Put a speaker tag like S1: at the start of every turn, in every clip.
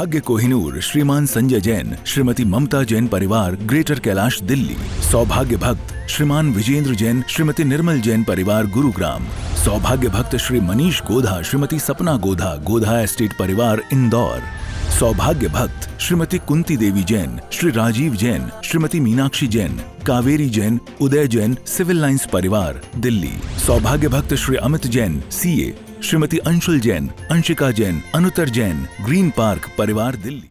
S1: सौभाग्य कोहिनूर श्रीमान संजय जैन, श्रीमती ममता जैन परिवार, ग्रेटर कैलाश, दिल्ली। सौभाग्य भक्त श्रीमान विजेंद्र जैन, श्रीमती निर्मल जैन परिवार, गुरुग्राम। सौभाग्य भक्त श्री मनीष गोधा, श्रीमती सपना गोधा, गोधा एस्टेट परिवार, इंदौर। सौभाग्य भक्त श्रीमती कुंती देवी जैन, श्री राजीव जैन, श्रीमती मीनाक्षी जैन, कावेरी जैन, उदय जैन, सिविल लाइंस परिवार, दिल्ली। सौभाग्य भक्त Shri Amit Jain, CA, Shrimati Anshul Jain, Anshika Jain, Anuttar Jain, green park परिवार, दिल्ली।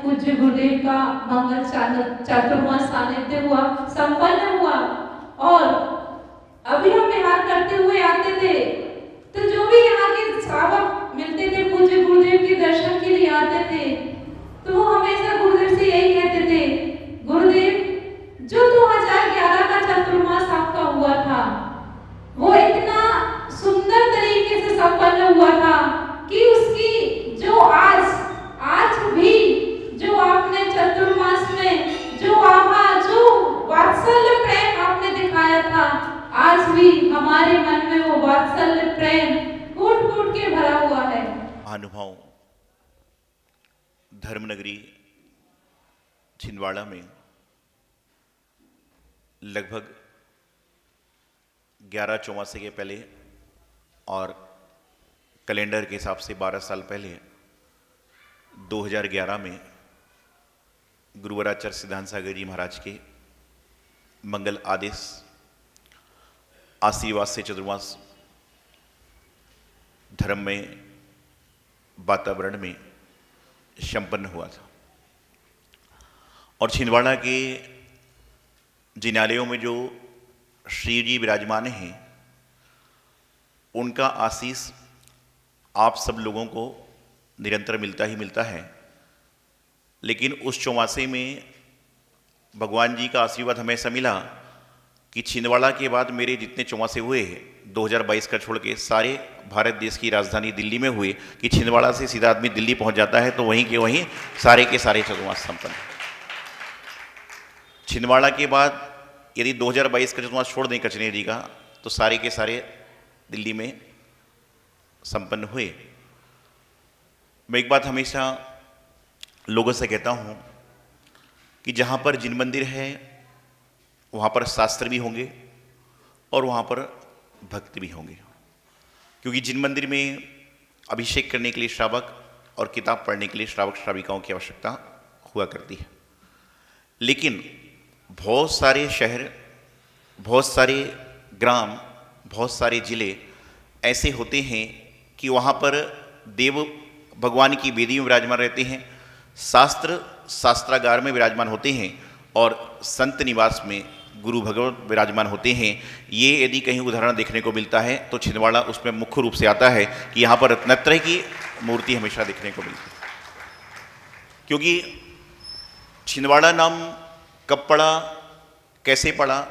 S2: पूज्य गुरुदेव का मंगल चातुर्मास सानिध्य हुआ, संपन्न हुआ। और अभी हम विहार करते हुए आते थे तो जो भी यहाँ के श्रावक मिलते थे पूज्य गुरुदेव के दर्शन के लिए आते थे तो वो हमेशा गुरुदेव से यही कहते थे, गुरुदेव जो 2011 का चातुर्मास आपका हुआ था वो इतना सुंदर तरीके से संपन्न हुआ था कि उसकी जो आज भी जो आपने चतुर्मास में जो वात्सल्य प्रेम आपने दिखाया था, आज भी हमारे मन में वो वात्सल्य प्रेम फूट के भरा हुआ है।
S3: अनुभव धर्मनगरी छिंदवाड़ा में लगभग 11 चौमासे के पहले और कैलेंडर के हिसाब से 12 साल पहले 2011 में गुरुवराचार्य सिद्धांत सागर जी महाराज के मंगल आदेश आशीर्वाद से चतुर्मास धर्म में, वातावरण में संपन्न हुआ था। और छिंदवाड़ा के जिनालयों में जो श्री जी विराजमान हैं, उनका आशीष आप सब लोगों को निरंतर मिलता ही मिलता है। लेकिन उस चौमासे में भगवान जी का आशीर्वाद हमेशा मिला कि छिंदवाड़ा के बाद मेरे जितने चौमासे हुए 2022 का छोड़ के सारे भारत देश की राजधानी दिल्ली में हुए, कि छिंदवाड़ा से सीधा आदमी दिल्ली पहुंच जाता है तो वहीं के वहीं सारे के सारे चतुर्मास संपन्न। छिंदवाड़ा के बाद यदि 2022 का चतुर्मास छोड़ दें कचनेर जी का, तो सारे के सारे दिल्ली में संपन्न हुए। मैं एक बात हमेशा लोगों से कहता हूं कि जहां पर जिन मंदिर है वहां पर शास्त्र भी होंगे और वहां पर भक्त भी होंगे, क्योंकि जिन मंदिर में अभिषेक करने के लिए श्रावक और किताब पढ़ने के लिए श्रावक श्राविकाओं की आवश्यकता हुआ करती है। लेकिन बहुत सारे शहर, बहुत सारे ग्राम, बहुत सारे जिले ऐसे होते हैं कि वहाँ पर देव भगवान की वेदी में विराजमान रहते हैं, शास्त्र शास्त्रागार में विराजमान होते हैं और संत निवास में गुरु भगवत विराजमान होते हैं। ये यदि कहीं उदाहरण देखने को मिलता है तो छिंदवाड़ा उसमें मुख्य रूप से आता है कि यहाँ पर रत्नत्रय की मूर्ति हमेशा देखने को मिलती है। क्योंकि छिंदवाड़ा नाम कब पड़ा, कैसे पड़ा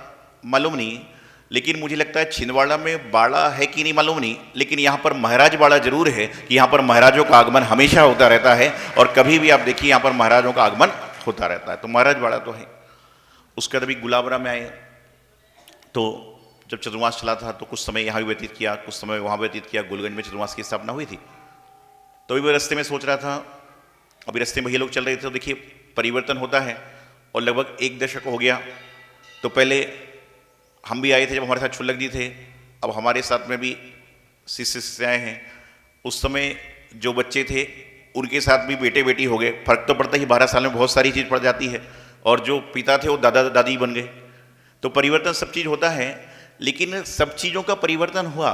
S3: मालूम नहीं, लेकिन मुझे लगता है छिंदवाड़ा में बाड़ा है कि नहीं मालूम नहीं, लेकिन यहाँ पर महाराज बाड़ा जरूर है कि यहाँ पर महाराजों का आगमन हमेशा होता रहता है और कभी भी आप देखिए यहाँ पर महाराजों का आगमन होता रहता है। तो महाराज बाड़ा तो है। उसके बाद अभी गुलाबरा में आए तो जब चतुर्मास चला था तो कुछ समय यहाँ भी व्यतीत किया, कुछ समय वहाँ व्यतीत किया। गोलगंज में चतुर्मास की स्थापना हुई थी, तो अभी मैं रास्ते में सोच रहा था, अभी रास्ते में ये लोग चल रहे थे तो देखिए परिवर्तन होता है और लगभग 1 दशक हो गया। तो पहले हम भी आए थे जब हमारे साथ छुल्लक जी थे, अब हमारे साथ में भी शिष्य शिष्याएँ हैं। उस समय जो बच्चे थे उनके साथ भी बेटे बेटी हो गए। फर्क तो पड़ता ही, 12 साल में बहुत सारी चीज़ पड़ जाती है। और जो पिता थे वो दादा दादी बन गए। तो परिवर्तन सब चीज़ होता है, लेकिन सब चीज़ों का परिवर्तन हुआ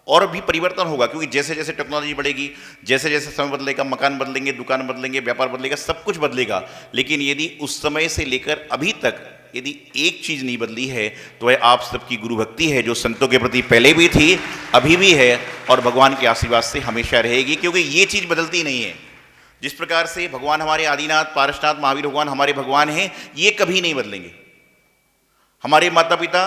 S3: और भी परिवर्तन होगा, क्योंकि जैसे जैसे टेक्नोलॉजी बढ़ेगी, जैसे जैसे समय बदलेगा, मकान बदलेंगे, दुकान बदलेंगे, व्यापार बदलेगा, सब कुछ बदलेगा। लेकिन यदि उस समय से लेकर अभी तक यदि एक चीज़ नहीं बदली है तो वह आप सबकी गुरु भक्ति है, जो संतों के प्रति पहले भी थी, अभी भी है और भगवान के आशीर्वाद से हमेशा रहेगी। क्योंकि ये चीज़ बदलती नहीं है। जिस प्रकार से भगवान हमारे आदिनाथ, पारसनाथ, महावीर भगवान हमारे भगवान हैं, ये कभी नहीं बदलेंगे। हमारे माता पिता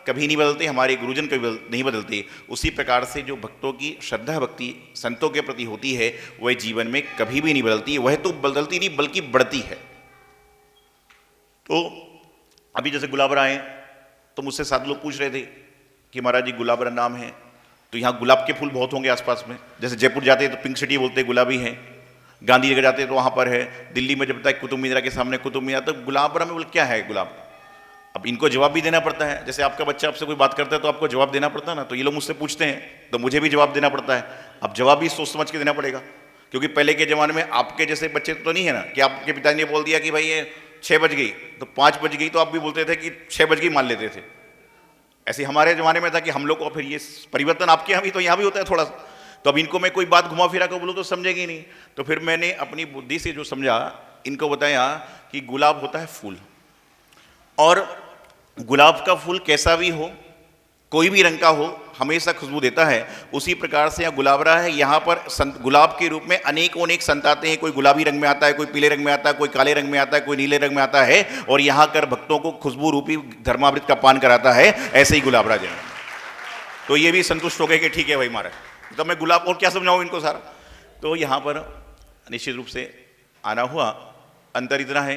S3: कभी नहीं बदलते, हमारे गुरुजन कभी नहीं बदलते। उसी प्रकार से जो भक्तों की श्रद्धा भक्ति संतों के प्रति होती है वह जीवन में कभी भी नहीं बदलती। वह तो बदलती नहीं बल्कि बढ़ती है। तो अभी जैसे गुलाबरा आए तो मुझसे 7 लोग पूछ रहे थे कि महाराज जी गुलाबरा नाम है तो यहाँ गुलाब के फूल बहुत होंगे आसपास में। जैसे जयपुर जाते हैं तो पिंक सिटी बोलते हैं, गुलाबी हैं। गांधीनगर जाते हैं तो वहाँ पर है। दिल्ली में जब तक कुतुब मीनार के सामने कुतुब मीनार, तो गुलाबरा में बोल क्या है गुलाब। अब इनको जवाब भी देना पड़ता है। जैसे आपका बच्चा आपसे कोई बात करता है तो आपको जवाब देना पड़ता है ना, तो ये लोग मुझसे पूछते हैं तो मुझे भी जवाब देना पड़ता है। अब जवाब भी सोच समझ के देना पड़ेगा, क्योंकि पहले के ज़माने में आपके जैसे बच्चे तो नहीं है ना कि आपके पिताजी ने बोल दिया कि भाई ये 6 बज गई तो 5 बज गई, तो आप भी बोलते थे कि 6 बज गई मान लेते थे। ऐसे हमारे ज़माने में था कि हम लोग को, फिर ये परिवर्तन आपके यहाँ भी तो यहाँ भी होता है थोड़ा सा। तो अब इनको मैं कोई बात घुमा फिरा कर बोलूँ तो समझेगी नहीं। तो फिर मैंने अपनी बुद्धि से जो समझा इनको बताया कि गुलाब होता है फूल, और गुलाब का फूल कैसा भी हो, कोई भी रंग का हो, हमेशा खुशबू देता है। उसी प्रकार से यहाँ गुलाबरा है। यहाँ पर गुलाब के रूप में अनेकों अनेक संत आते हैं। कोई गुलाबी रंग में आता है, कोई पीले रंग में आता है, कोई काले रंग में आता है, कोई नीले रंग में आता है, और यहाँ कर भक्तों को खुशबू रूपी धर्मामृत का पान कराता है। ऐसे ही गुलाबरा जन। तो ये भी संतुष्ट हो गए कि ठीक है भाई महाराज, तो मैं गुलाब और क्या समझाऊँ इनको सारा। तो यहाँ पर निश्चित रूप से आना हुआ। अंतर इतना है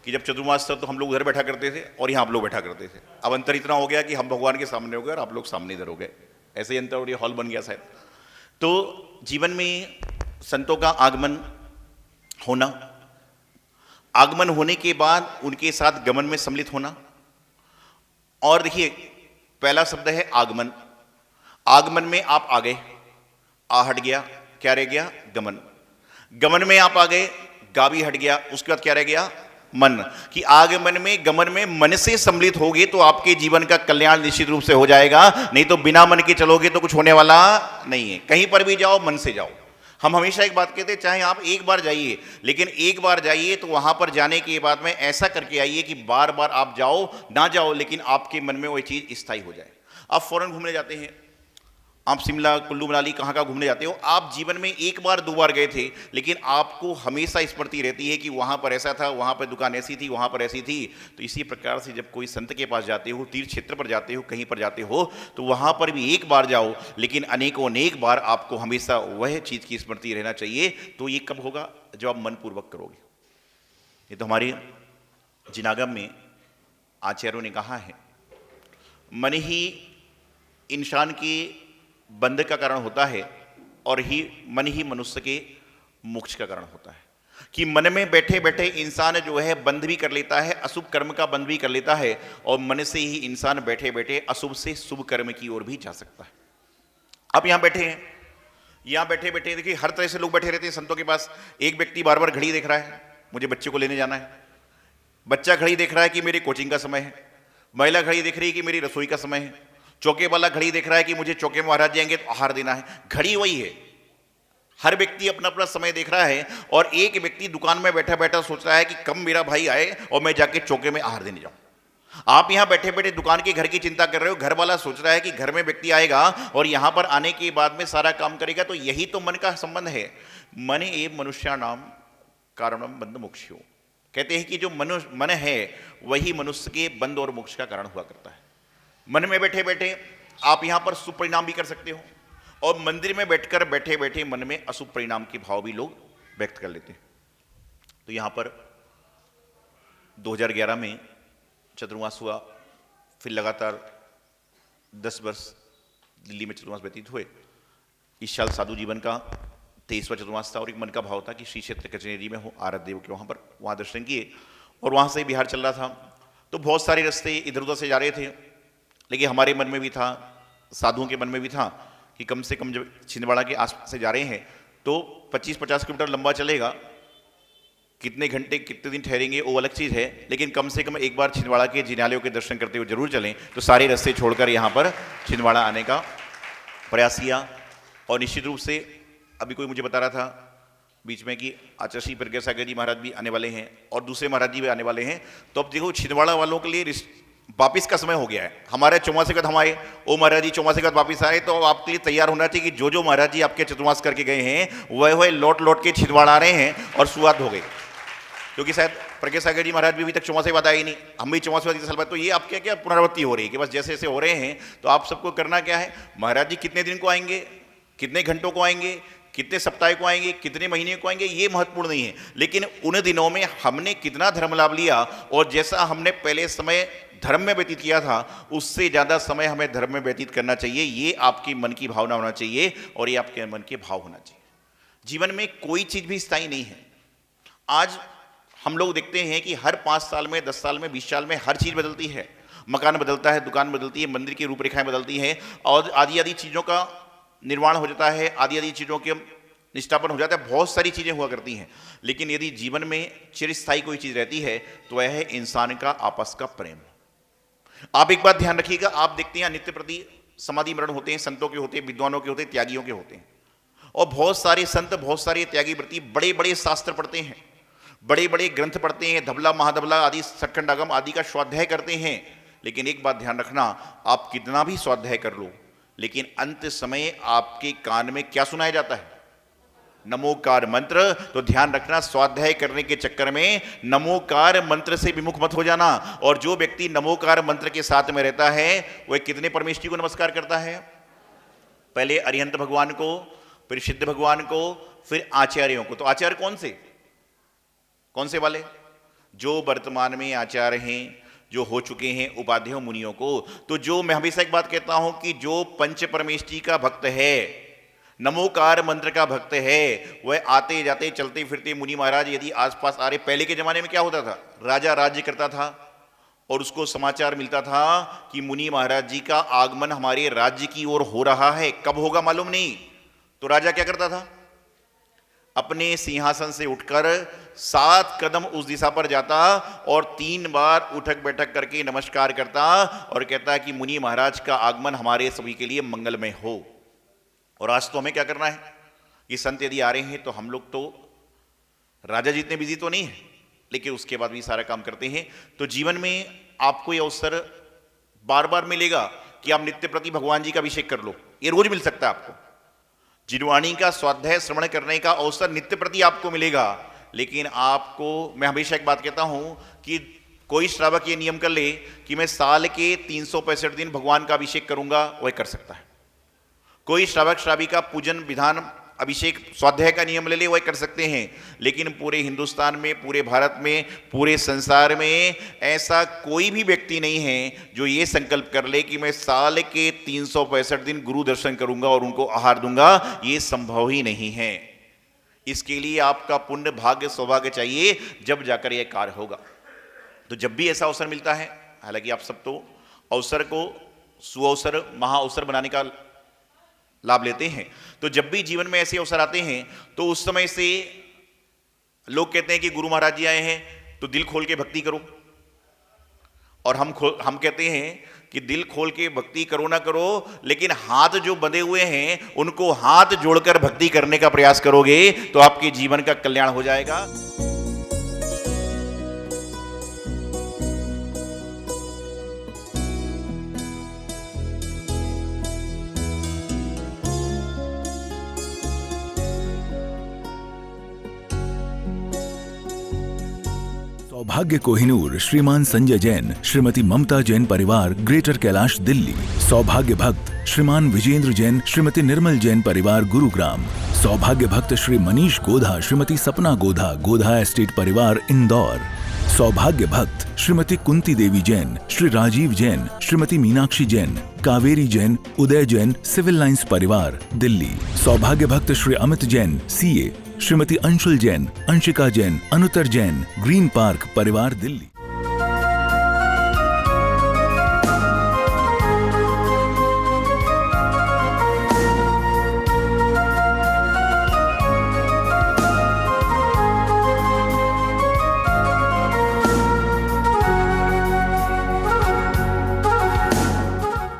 S3: कि जब चतुर्मास था तो हम लोग उधर बैठा करते थे और यहाँ आप लोग बैठा करते थे। अब अंतर इतना हो गया कि हम भगवान के सामने हो गए और आप लोग सामने इधर हो गए। ऐसे ही अंतर और ये हॉल बन गया शायद। तो जीवन में संतों का आगमन होना, आगमन होने के बाद उनके साथ गमन में सम्मिलित होना। और देखिए पहला शब्द है आगमन। आगमन में आप आ गए, आ हट गया, क्या रह गया, गमन। गमन में आप आ गए, गा भी हट गया, उसके बाद क्या रह गया, मन, कि आगमन में गमन में मन से सम्मिलित होगे तो आपके जीवन का कल्याण निश्चित रूप से हो जाएगा, नहीं तो बिना मन के चलोगे तो कुछ होने वाला नहीं है। कहीं पर भी जाओ मन से जाओ। हम हमेशा एक बात कहते हैं, चाहे आप एक बार जाइए, लेकिन एक बार जाइए तो वहां पर जाने के बाद में ऐसा करके आइए कि बार बार आप जाओ ना जाओ लेकिन आपके मन में वो चीज स्थायी हो जाए। आप फौरन घूमने जाते हैं, आप शिमला कुल्लू मनाली कहाँ कहाँ घूमने जाते हो, आप जीवन में एक बार दो बार गए थे, लेकिन आपको हमेशा स्मृति रहती है कि वहाँ पर ऐसा था, वहाँ पर दुकान ऐसी थी, वहाँ पर ऐसी थी। तो इसी प्रकार से जब कोई संत के पास जाते हो, तीर्थ क्षेत्र पर जाते हो, कहीं पर जाते हो, तो वहाँ पर भी एक बार जाओ लेकिन अनेकों अनेक बार आपको हमेशा वह चीज़ की स्मृति रहना चाहिए। तो ये कब होगा? जब आप मनपूर्वक करोगे। ये तो हमारे जिनागम में आचार्यों ने कहा है, मन ही इंसान की बंध का कारण होता है और मन ही मनुष्य के मोक्ष का कारण होता है। कि मन में बैठे बैठे इंसान जो है बंध भी कर लेता है, अशुभ कर्म का बंध भी कर लेता है, और मन से ही इंसान बैठे बैठे अशुभ से शुभ कर्म की ओर भी जा सकता है। आप यहाँ बैठे हैं, यहाँ बैठे बैठे देखिए हर तरह से लोग बैठे रहते हैं संतों के पास। एक व्यक्ति बार बार घड़ी देख रहा है, मुझे बच्चे को लेने जाना है। बच्चा घड़ी देख रहा है कि मेरी कोचिंग का समय है। महिला घड़ी देख रही है कि मेरी रसोई का समय है। चौके वाला घड़ी देख रहा है कि मुझे चौके में महाराज जाएंगे तो आहार देना है। घड़ी वही है, हर व्यक्ति अपना अपना समय देख रहा है। और एक व्यक्ति दुकान में बैठा बैठा सोच रहा है कि कब मेरा भाई आए और मैं जाके चौके में आहार देने जाऊं। आप यहां बैठे बैठे दुकान के घर की चिंता कर रहे हो, घर वाला सोच रहा है कि घर में व्यक्ति आएगा और यहां पर आने के बाद में सारा काम करेगा। तो यही तो मन का संबंध है। मन एव मनुष्याणाम कारणम बंध मोक्षो। कहते हैं कि जो मन है वही मनुष्य के बंध और मोक्ष का कारण हुआ करता है। मन में बैठे बैठे आप यहां पर शुभ परिणाम भी कर सकते हो, और मंदिर में बैठकर बैठे बैठे मन में अशुभ परिणाम के भाव भी लोग व्यक्त कर लेते हैं। तो यहां पर 2011 में चतुर्मास हुआ, फिर लगातार 10 वर्ष दिल्ली में चतुर्मास व्यतीत हुए। इस साल साधु जीवन का 23वां चतुर्मास था और एक मन का भाव था कि श्री क्षेत्र कचनेरी में हो, आराध्य देव के वहाँ दर्शन किए, और वहाँ से बिहार चल रहा था। तो बहुत सारे रास्ते इधर उधर से जा रहे थे, लेकिन हमारे मन में भी था, साधुओं के मन में भी था कि कम से कम जब छिंदवाड़ा के आसपास से जा रहे हैं तो 25-50 किलोमीटर लंबा चलेगा, कितने घंटे कितने दिन ठहरेंगे वो अलग चीज़ है, लेकिन कम से कम एक बार छिंदवाड़ा के जिनालयों के दर्शन करते हुए जरूर चलें। तो सारे रास्ते छोड़कर यहाँ पर छिंदवाड़ा आने का प्रयास किया। और निश्चित रूप से अभी कोई मुझे बता रहा था बीच में कि आचार्य श्री प्रज्ञा सागर जी महाराज भी आने वाले हैं और दूसरे महाराज जी भी आने वाले हैं। तो अब देखो छिंदवाड़ा वालों के लिए वापिस का समय हो गया है। हमारे चौमासे का हम आए, ओ महाराज जी चौमासे का वापिस आए, तो आपके लिए तैयार होना चाहिए कि जो महाराज जी आपके चतुर्मास करके गए हैं वह लौट लौट के छिंदवाड़ा आ रहे हैं और शुरुआत हो गई। क्योंकि शायद प्रज्ञा सागर जी महाराज भी अभी तक चौमासे बाद आए ही नहीं, हम भी चौमासे बाद साल बाद। तो ये आपके क्या पुनरावृत्ति हो रही है कि बस जैसे जैसे हो रहे हैं। तो आप सबको करना क्या है, महाराज जी कितने दिन को आएंगे, कितने घंटों को आएंगे, कितने सप्ताह को आएंगे, कितने महीने को आएंगे, ये महत्वपूर्ण नहीं है, लेकिन उन दिनों में हमने कितना धर्म लाभ लिया और जैसा हमने पहले समय धर्म में व्यतीत किया था उससे ज़्यादा समय हमें धर्म में व्यतीत करना चाहिए। ये आपकी मन की भावना होना चाहिए और ये आपके मन के भाव होना चाहिए। जीवन में कोई चीज़ भी स्थायी नहीं है। आज हम लोग देखते हैं कि हर 5 साल में, 10 साल में, 20 साल में हर चीज़ बदलती है। मकान बदलता है, दुकान बदलती है, मंदिर की रूपरेखाएं बदलती हैं और आदि आदि चीज़ों का निर्माण हो जाता है, आदि आदि चीज़ों के निष्ठापन हो जाता है, बहुत सारी चीज़ें हुआ करती हैं। लेकिन यदि जीवन में चिरस्थायी कोई चीज़ रहती है तो वह है इंसान का आपस का प्रेम। आप एक बात ध्यान रखिएगा, आप देखते हैं नित्य प्रति समाधि मरण होते हैं, संतों के होते हैं, विद्वानों के होते हैं, त्यागियों के होते हैं, और बहुत सारे संत, बहुत सारे त्यागी व्रती बड़े बड़े शास्त्र पढ़ते हैं, बड़े बड़े ग्रंथ पढ़ते हैं, धबला महाधबला आदि सत्खंड आगम आदि का स्वाध्याय करते हैं। लेकिन एक बात ध्यान रखना, आप कितना भी स्वाध्याय कर लो, लेकिन अंत समय आपके कान में क्या सुनाया जाता है? नमोकार मंत्र। तो ध्यान रखना, स्वाध्याय करने के चक्कर में नमोकार मंत्र से विमुख मत हो जाना। और जो व्यक्ति नमोकार मंत्र के साथ में रहता है वह कितने परमेश्वरी को नमस्कार करता है? पहले अरिहंत भगवान को, फिर सिद्ध भगवान को, फिर आचार्यों को। तो आचार्य कौन से वाले? जो वर्तमान में आचार्य हैं, जो हो चुके हैं उपाध्यायों मुनियों को। तो जो मैं हमेशा एक बात कहता हूं कि जो पंच परमेष्टि का भक्त है, नमोकार मंत्र का भक्त है, वह आते जाते चलते फिरते मुनि महाराज यदि आसपास आ रहे। पहले के जमाने में क्या होता था, राजा राज्य करता था और उसको समाचार मिलता था कि मुनि महाराज जी का आगमन हमारे राज्य की ओर हो रहा है, कब होगा मालूम नहीं। तो राजा क्या करता था? अपने सिंहासन से उठकर 7 कदम उस दिशा पर जाता और 3 बार उठक बैठक करके नमस्कार करता और कहता कि मुनि महाराज का आगमन हमारे सभी के लिए मंगलमय हो। और आज तो हमें क्या करना है, ये संत यदि आ रहे हैं तो हम लोग तो राजा जितने बिजी तो नहीं है, लेकिन उसके बाद भी सारा काम करते हैं। तो जीवन में आपको ये अवसर बार बार मिलेगा कि आप नित्य प्रति भगवान जी का अभिषेक कर लो, ये रोज मिल सकता है आपको। जिनवाणी का स्वाध्याय श्रवण करने का अवसर नित्य प्रति आपको मिलेगा। लेकिन आपको मैं हमेशा एक बात कहता हूं कि कोई श्रावक ये नियम कर ले कि मैं साल के 365 दिन भगवान का अभिषेक करूंगा, वह कर सकता है। कोई श्रावक श्राविका पूजन विधान अभिषेक स्वाध्याय का नियम ले ले, वह कर सकते हैं। लेकिन पूरे हिंदुस्तान में, पूरे भारत में, पूरे संसार में ऐसा कोई भी व्यक्ति नहीं है जो ये संकल्प कर ले कि मैं साल के 365 दिन गुरु दर्शन करूंगा और उनको आहार दूंगा। ये संभव ही नहीं है। इसके लिए आपका पुण्य, भाग्य, सौभाग्य चाहिए, जब जाकर यह कार्य होगा। तो जब भी ऐसा अवसर मिलता है, हालांकि आप सब तो अवसर को सुअवसर, महाअवसर बनाने का लाभ लेते हैं, तो जब भी जीवन में ऐसे अवसर आते हैं तो उस समय से लोग कहते हैं कि गुरु महाराज जी आए हैं तो दिल खोल के भक्ति करो। और हम कहते हैं कि दिल खोल के भक्ति करो ना करो, लेकिन हाथ जो बंधे हुए हैं उनको हाथ जोड़कर भक्ति करने का प्रयास करोगे तो आपके जीवन का कल्याण हो जाएगा।
S1: सौभाग्य कोहिनूर श्रीमान संजय जैन, श्रीमती ममता जैन परिवार, ग्रेटर कैलाश दिल्ली। सौभाग्य भक्त श्रीमान विजेंद्र जैन, श्रीमती निर्मल जैन परिवार, गुरुग्राम। सौभाग्य भक्त श्री मनीष गोधा, श्रीमती सपना गोधा, गोधा एस्टेट परिवार, इंदौर। सौभाग्य भक्त श्रीमती कुंती देवी जैन, श्री राजीव जैन, श्रीमती मीनाक्षी जैन, कावेरी जैन, उदय जैन, सिविल लाइंस परिवार, दिल्ली। सौभाग्य भक्त Shri Amit Jain, CA, Shrimati Anshul Jain, Anshika Jain, Anuttar Jain, green park परिवार, दिल्ली।